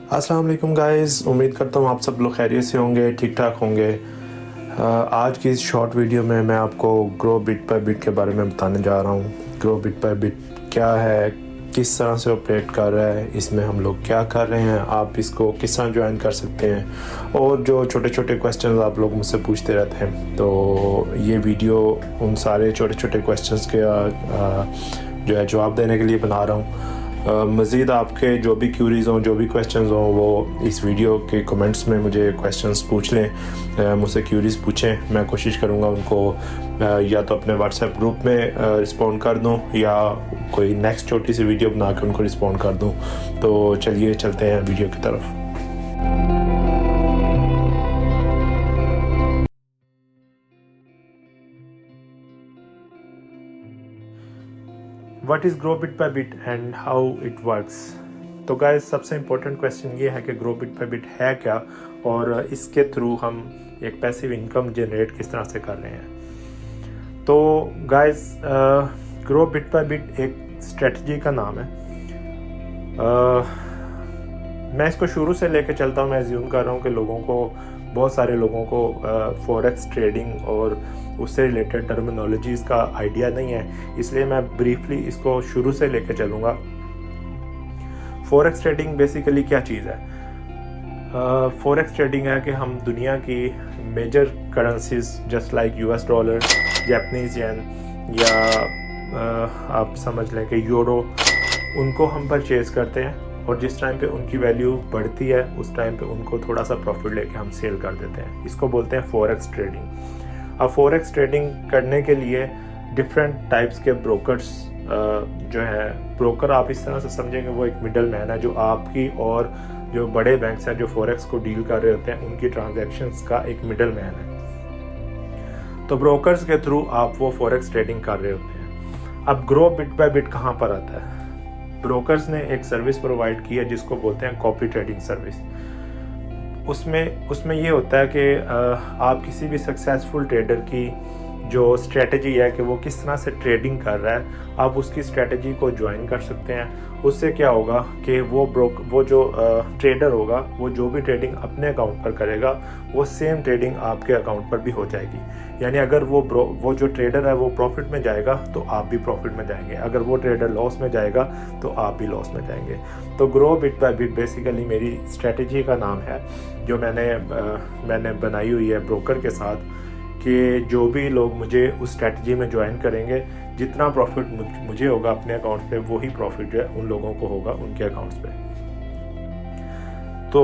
अस्सलाम वालेकुम गाइस, उम्मीद करता हूँ आप सब लोग खैरियत से होंगे, ठीक ठाक होंगे। आज की इस शॉर्ट वीडियो में मैं आपको ग्रो बिट बाय बिट के बारे में बताने जा रहा हूँ। ग्रो बिट बाय बिट क्या है, किस तरह से ऑपरेट कर रहा है, इसमें हम लोग क्या कर रहे हैं, आप इसको किस तरह ज्वाइन कर सकते हैं, और जो छोटे छोटे क्वेश्चंस आप लोग मुझसे पूछते रहते हैं, तो ये वीडियो उन सारे छोटे छोटे क्वेश्चंस के जो है जवाब देने के लिए बना रहा हूँ। मज़ीद आपके जो भी क्यूरीज़ हों, जो भी क्वेश्चंस हों, वो इस वीडियो के कमेंट्स में मुझे क्वेश्चंस पूछ लें, मुझसे क्यूरीज़ पूछें। मैं कोशिश करूँगा उनको या तो अपने व्हाट्सएप ग्रुप में रिस्पॉन्ड कर दूँ या कोई नेक्स्ट छोटी सी वीडियो बना के उनको रिस्पॉन्ड कर दूँ। तो चलिए चलते हैं वीडियो की तरफ। What is grow bit by bit and how it works. तो गाइस, सबसे इम्पोर्टेंट क्वेश्चन ये है कि ग्रो बिट बाय बिट है क्या, और इसके थ्रू हम एक पैसिव इनकम जनरेट किस तरह से कर रहे हैं। तो guys, grow bit by bit एक स्ट्रेटजी का नाम है। मैं इसको शुरू से लेके चलता हूँ। मैं अज्यूम कर रहा हूँ कि बहुत सारे लोगों को फॉरेक्स ट्रेडिंग और उससे रिलेटेड टर्मिनोलॉजीज़ का आइडिया नहीं है, इसलिए मैं ब्रीफली इसको शुरू से लेके चलूँगा। फॉरेक्स ट्रेडिंग बेसिकली क्या चीज़ है? फॉरेक्स ट्रेडिंग है कि हम दुनिया की major currencies just like US dollar, Japanese yen या आप समझ लें कि यूरो, उनको हम परचेज़ करते हैं, और जिस टाइम पे उनकी वैल्यू बढ़ती है उस टाइम पे उनको थोड़ा सा प्रॉफिट लेके हम सेल कर देते हैं। इसको बोलते हैं फॉरेक्स ट्रेडिंग। अब फॉरेक्स ट्रेडिंग करने के लिए डिफरेंट टाइप्स के ब्रोकर्स जो है, ब्रोकर आप इस तरह से समझेंगे वो एक मिडल मैन है जो आपकी और जो बड़े बैंक्स हैं जो फॉरेक्स को डील कर रहे होते हैं उनकी ट्रांजैक्शंस का एक मिडल मैन है। तो ब्रोकर्स के थ्रू आप वो फॉरेक्स ट्रेडिंग कर रहे होते हैं। अब ग्रो बिट बाय बिट कहाँ पर आता है? ब्रोकर्स ने एक सर्विस प्रोवाइड की है जिसको बोलते हैं कॉपी ट्रेडिंग सर्विस। उसमें ये होता है कि आप किसी भी सक्सेसफुल ट्रेडर की जो स्ट्रेटजी है कि वो किस तरह से ट्रेडिंग कर रहा है, आप उसकी स्ट्रेटजी को ज्वाइन कर सकते हैं। उससे क्या होगा कि वो जो ट्रेडर होगा, वो जो भी ट्रेडिंग अपने अकाउंट पर करेगा वो सेम ट्रेडिंग आपके अकाउंट पर भी हो जाएगी। यानी अगर वो जो ट्रेडर है वो प्रॉफिट में जाएगा तो आप भी प्रॉफिट में जाएंगे, अगर वो ट्रेडर लॉस में जाएगा तो आप भी लॉस में जाएंगे। तो grow bit by bit basically मेरी स्ट्रेटजी का नाम है जो मैंने बनाई हुई है ब्रोकर के साथ, कि जो भी लोग मुझे उस स्ट्रेटजी में ज्वाइन करेंगे, जितना प्रॉफिट मुझे होगा अपने अकाउंट पे वही प्रॉफिट जो है उन लोगों को होगा उनके अकाउंट्स पे। तो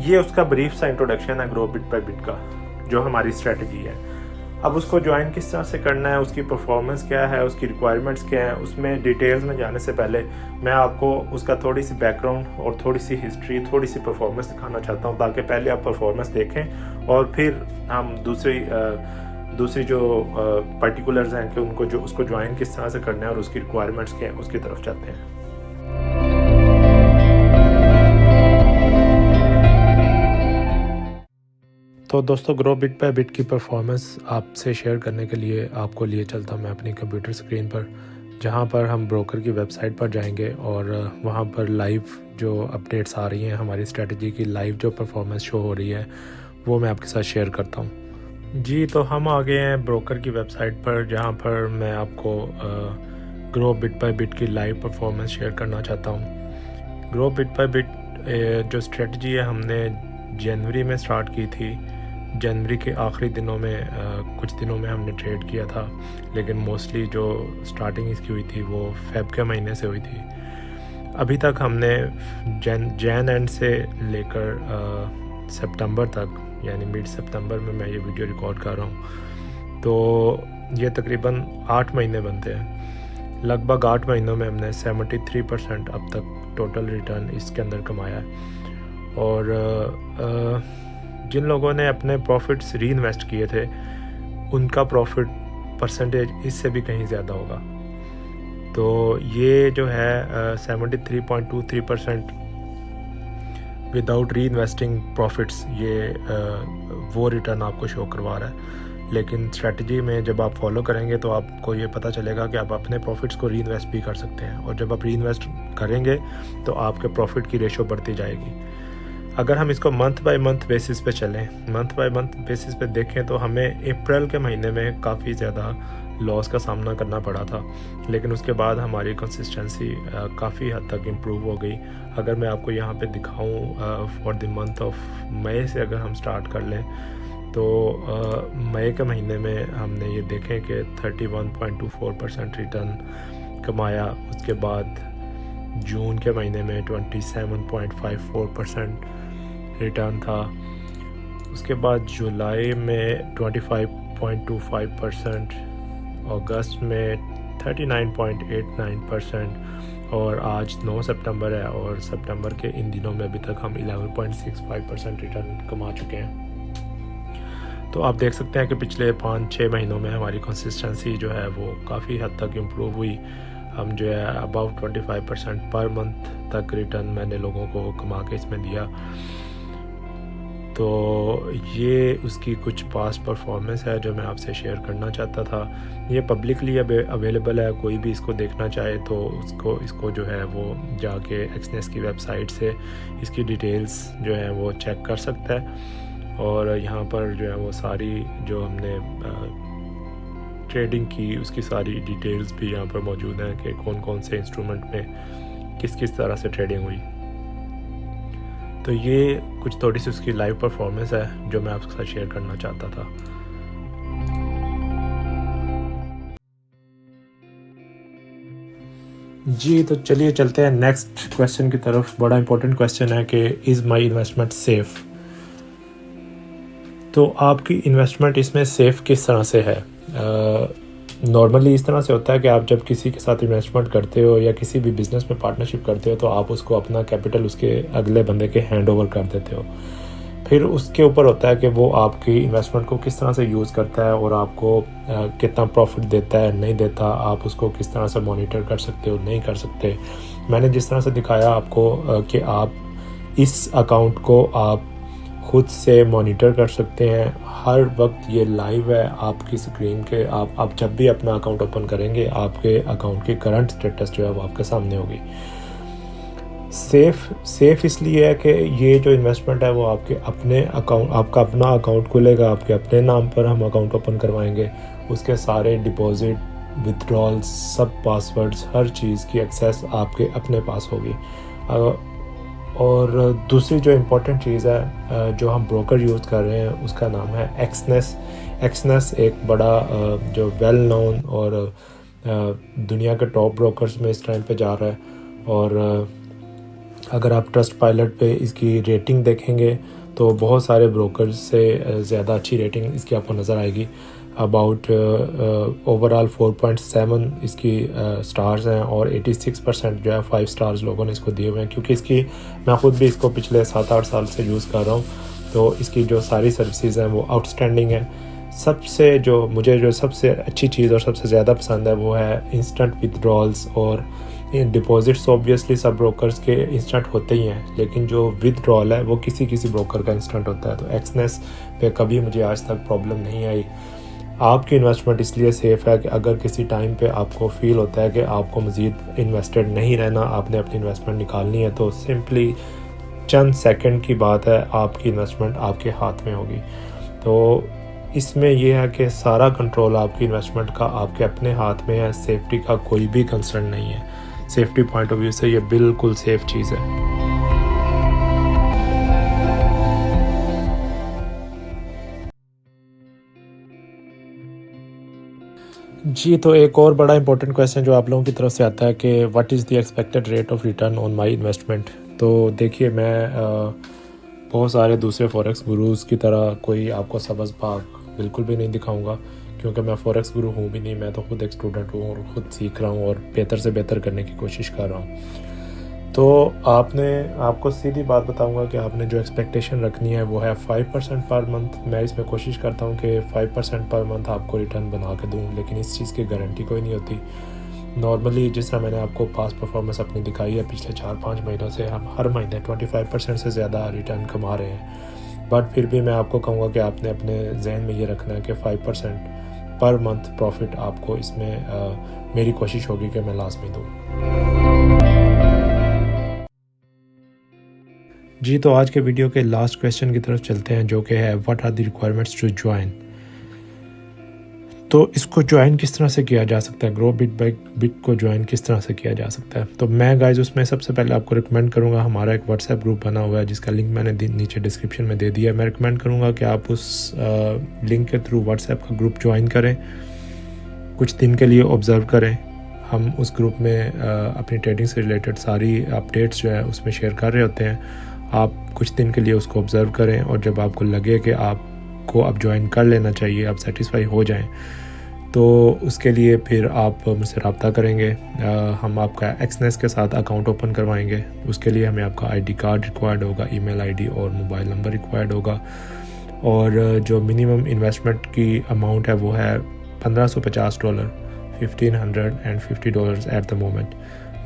ये उसका ब्रीफ सा इंट्रोडक्शन है ग्रो बिट बाय बिट का, जो हमारी स्ट्रेटजी है। अब उसको ज्वाइन किस तरह से करना है, उसकी परफॉर्मेंस क्या है, उसकी रिक्वायरमेंट्स क्या है, उसमें डिटेल्स में जाने से पहले मैं आपको उसका थोड़ी सी बैकग्राउंड और थोड़ी सी हिस्ट्री, थोड़ी सी परफॉर्मेंस दिखाना चाहता हूँ, ताकि पहले आप परफॉर्मेंस देखें और फिर हम दूसरी जो पर्टिकुलर्स हैं कि उसको ज्वाइन किस तरह से करना है और उसकी रिक्वायरमेंट्स क्या हैं उसकी तरफ चलते हैं। तो दोस्तों, ग्रो बिट बाय बिट की परफॉर्मेंस आपसे शेयर करने के लिए आपको लिए चलता हूँ मैं अपनी कंप्यूटर स्क्रीन पर, जहाँ पर हम ब्रोकर की वेबसाइट पर जाएंगे और वहाँ पर लाइव जो अपडेट्स आ रही हैं, हमारी स्ट्रेटजी की लाइव जो परफॉर्मेंस शो हो रही है वो मैं आपके साथ शेयर करता हूँ। जी, तो हम आ गए हैं ब्रोकर की वेबसाइट पर, जहाँ पर मैं आपको ग्रो बिट बाय बिट की लाइव परफॉर्मेंस शेयर करना चाहता हूँ। ग्रो बिट बाय बिट जो स्ट्रेटजी है हमने जनवरी में स्टार्ट की थी। जनवरी के आखिरी दिनों में कुछ दिनों में हमने ट्रेड किया था, लेकिन मोस्टली जो स्टार्टिंग इसकी हुई थी वो फेब के महीने से हुई थी। अभी तक हमने जैन एंड से लेकर सितंबर तक, यानी मिड सितंबर में मैं ये वीडियो रिकॉर्ड कर रहा हूँ, तो ये तकरीबन 8 महीने बनते हैं। लगभग 8 महीनों में हमने 73% अब तक टोटल रिटर्न इसके अंदर कमाया है। और जिन लोगों ने अपने प्रॉफिट्स री इन्वेस्ट किए थे उनका प्रॉफिट परसेंटेज इससे भी कहीं ज़्यादा होगा। तो ये जो है 73.23% विदाउट री इन्वेस्टिंग प्रॉफिट्स, ये वो रिटर्न आपको शो करवा रहा है। लेकिन स्ट्रेटजी में जब आप फॉलो करेंगे तो आपको ये पता चलेगा कि आप अपने प्रॉफिट्स को री इन्वेस्ट भी कर सकते हैं, और जब आप री इन्वेस्ट करेंगे तो आपके प्रॉफिट की रेशो बढ़ती जाएगी। अगर हम इसको मंथ बाय मंथ बेसिस पे चलें, मंथ बाय मंथ बेसिस पे देखें तो हमें अप्रैल के महीने में काफ़ी ज़्यादा लॉस का सामना करना पड़ा था, लेकिन उसके बाद हमारी कंसिस्टेंसी काफ़ई हद तक इम्प्रूव हो गई। अगर मैं आपको यहाँ पे दिखाऊँ for the month of May से अगर हम स्टार्ट कर लें तो मई के महीने में हमने ये देखें कि 31.24% रिटर्न कमाया। उसके बाद जून के महीने में 27.54% रिटर्न था। उसके बाद जुलाई में 25.25%, अगस्त में 39.89%, और आज 9 सितंबर है और सितंबर के इन दिनों में अभी तक हम 11.65% रिटर्न कमा चुके हैं। तो आप देख सकते हैं कि पिछले 5-6 महीनों में हमारी कंसिस्टेंसी जो है वो काफ़ी हद तक इम्प्रूव हुई। हम जो है अबाउट 25% पर मंथ तक रिटर्न मैंने लोगों को कमा के इसमें दिया। तो ये उसकी कुछ पास्ट परफॉर्मेंस है जो मैं आपसे शेयर करना चाहता था। ये पब्लिकली अवेलेबल है, कोई भी इसको देखना चाहे तो इसको जो है वो जाके एक्सनेस की वेबसाइट से इसकी डिटेल्स जो है वो चेक कर सकता है। और यहाँ पर जो है वो सारी जो हमने ट्रेडिंग की उसकी सारी डिटेल्स भी यहाँ पर मौजूद हैं कि कौन कौन से इंस्ट्रूमेंट में किस तरह से ट्रेडिंग हुई। तो ये कुछ थोड़ी सी उसकी लाइव परफॉर्मेंस है जो मैं आपके साथ शेयर करना चाहता था। जी, तो चलिए चलते हैं नेक्स्ट क्वेश्चन की तरफ। बड़ा इंपॉर्टेंट क्वेश्चन है कि इज़ माई इन्वेस्टमेंट सेफ़। तो आपकी इन्वेस्टमेंट इसमें सेफ़ किस तरह से है? नॉर्मली इस तरह से होता है कि आप जब किसी के साथ इन्वेस्टमेंट करते हो या किसी भी बिज़नेस में पार्टनरशिप करते हो तो आप उसको अपना कैपिटल उसके अगले बंदे के हैंड ओवर कर देते हो। फिर उसके ऊपर होता है कि वो आपकी इन्वेस्टमेंट को किस तरह से यूज़ करता है और आपको कितना प्रॉफिट देता है नहीं देता, आप उसको किस तरह से मॉनिटर कर सकते हो नहीं कर सकते। मैंने जिस तरह से दिखाया आपको कि आप इस अकाउंट को आप खुद से मॉनिटर कर सकते हैं। हर वक्त ये लाइव है आपकी स्क्रीन के। आप जब भी अपना अकाउंट ओपन करेंगे आपके अकाउंट की करंट स्टेटस जो है वो आपके सामने होगी। सेफ़ इसलिए है कि ये जो इन्वेस्टमेंट है वो आपके अपने अकाउंट, आपका अपना अकाउंट खुलेगा, आपके अपने नाम पर हम अकाउंट ओपन करवाएंगे। उसके सारे डिपॉजिट, विथड्रॉल्स, सब पासवर्ड्स, हर चीज़ की एक्सेस आपके अपने पास होगी। और दूसरी जो इम्पोर्टेंट चीज़ है जो हम ब्रोकर यूज़ कर रहे हैं उसका नाम है एक्सनेस। एक्सनेस एक बड़ा जो वेल नोन और दुनिया के टॉप ब्रोकर्स में इस टाइम पे जा रहा है। और अगर आप ट्रस्ट पायलट पे इसकी रेटिंग देखेंगे तो बहुत सारे ब्रोकर्स से ज़्यादा अच्छी रेटिंग इसकी आपको नज़र आएगी। अबाउट ओवरऑल 4.7 इसकी स्टार्स हैं और 86% जो है 5 स्टार्स लोगों ने इसको दिए हुए हैं। क्योंकि इसकी मैं ख़ुद भी इसको पिछले 7-8 साल से यूज़ कर रहा हूँ, तो इसकी जो सारी सर्विसेज हैं वो आउटस्टैंडिंग है। मुझे जो सबसे अच्छी चीज़ और सबसे ज़्यादा पसंद है वो है इंस्टेंट विथड्रॉल्स और डिपॉजिट्स। ऑब्वियसली सब ब्रोकर्स के इंस्टेंट होते ही हैं, लेकिन जो विथड्रॉल है वो किसी ब्रोकर का इंस्टेंट होता है। तो एक्सनेस पे कभी मुझे आज तक प्रॉब्लम नहीं आई। आपकी इन्वेस्टमेंट इसलिए सेफ़ है कि अगर किसी टाइम पे आपको फ़ील होता है कि आपको मज़ीद इन्वेस्टेड नहीं रहना, आपने अपनी इन्वेस्टमेंट निकालनी है, तो सिंपली चंद सेकंड की बात है, आपकी इन्वेस्टमेंट आपके हाथ में होगी। तो इसमें यह है कि सारा कंट्रोल आपकी इन्वेस्टमेंट का आपके अपने हाथ में है। सेफ्टी का कोई भी कंसर्न नहीं है। सेफ्टी पॉइंट ऑफ व्यू से ये बिल्कुल सेफ़ चीज़ है। जी, तो एक और बड़ा इंपॉर्टेंट क्वेश्चन जो आप लोगों की तरफ से आता है कि what is the expected rate of return on my investment. तो देखिए, मैं बहुत सारे दूसरे फॉरेक्स गुरुज़ की तरह कोई आपको सबज़ भाग बिल्कुल भी नहीं दिखाऊंगा, क्योंकि मैं फॉरेक्स गुरु हूँ भी नहीं। मैं तो खुद एक स्टूडेंट हूँ और ख़ुद सीख रहा हूँ और बेहतर से बेहतर करने की कोशिश कर रहा हूँ। तो आपको सीधी बात बताऊंगा कि आपने जो एक्सपेक्टेशन रखनी है वो है 5% पर मंथ। मैं इसमें कोशिश करता हूँ कि 5% पर मंथ आपको रिटर्न बना के दूँ, लेकिन इस चीज़ की गारंटी कोई नहीं होती। नॉर्मली जिस तरह मैंने आपको पास्ट परफॉर्मेंस अपनी दिखाई है, पिछले 4-5 महीनों से हम हर महीने 25% से ज़्यादा रिटर्न कमा रहे हैं। बट फिर भी मैं आपको कहूँगा कि आपने अपने जहन में ये रखना है कि 5% पर मंथ प्रॉफिट आपको इसमें मेरी कोशिश होगी कि मैं लाजमी दूँ। जी, तो आज के वीडियो के लास्ट क्वेश्चन की तरफ चलते हैं, जो कि है what are the requirements to join. तो इसको ज्वाइन किस तरह से किया जा सकता है, ग्रो बिट बाय बिट को ज्वाइन किस तरह से किया जा सकता है। तो मैं गाइज उसमें सबसे पहले आपको रिकमेंड करूँगा, हमारा एक व्हाट्सएप ग्रुप बना हुआ है जिसका लिंक मैंने नीचे डिस्क्रिप्शन में दे दिया है। मैं रिकमेंड करूँगा कि आप उस लिंक के थ्रू व्हाट्सएप का ग्रुप ज्वाइन करें, कुछ दिन के लिए ऑब्ज़र्व करें। हम उस ग्रुप में अपनी ट्रेडिंग से रिलेटेड सारी अपडेट्स जो है उसमें शेयर कर रहे होते हैं। आप कुछ दिन के लिए उसको ऑब्ज़र्व करें और जब आपको लगे कि आपको अब ज्वाइन कर लेना चाहिए, आप सेटिस्फाई हो जाएं, तो उसके लिए फिर आप मुझसे रब्ता करेंगे। हम आपका एक्सनेस के साथ अकाउंट ओपन करवाएंगे। उसके लिए हमें आपका आईडी कार्ड रिक्वायर्ड होगा, ईमेल आईडी और मोबाइल नंबर रिक्वायर्ड होगा। और जो मिनिमम इन्वेस्टमेंट की अमाउंट है वो है $1550, $1550 एट द मोमेंट।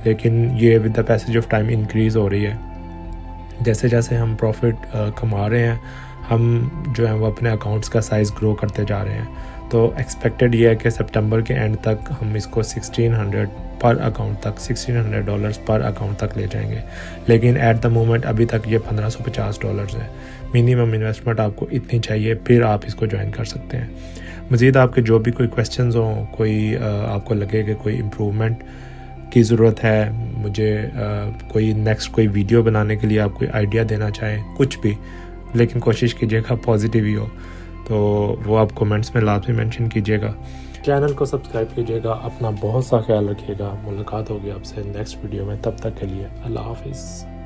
लेकिन ये with the passage of time increase हो रही है। जैसे जैसे हम प्रॉफिट कमा रहे हैं, हम जो है वो अपने अकाउंट्स का साइज़ ग्रो करते जा रहे हैं। तो एक्सपेक्टेड ये है कि सितंबर के एंड तक हम इसको $1600 पर अकाउंट तक, $1600 पर अकाउंट तक ले जाएंगे। लेकिन एट द मोमेंट अभी तक ये $1550 है। मिनिमम इन्वेस्टमेंट आपको इतनी चाहिए, फिर आप इसको ज्वाइन कर सकते हैं। मज़ीद आपके जो भी कोई क्वेश्चंस हों, कोई आपको लगे कि कोई इम्प्रूवमेंट की ज़रूरत है, मुझे कोई नेक्स्ट कोई वीडियो बनाने के लिए आप कोई आइडिया देना चाहें, कुछ भी, लेकिन कोशिश कीजिएगा पॉजिटिव ही हो, तो वो आप कमेंट्स में लाजमी मेंशन कीजिएगा। चैनल को सब्सक्राइब कीजिएगा। अपना बहुत सा ख्याल रखिएगा। मुलाकात होगी आपसे नेक्स्ट वीडियो में। तब तक के लिए अल्लाह हाफिज़।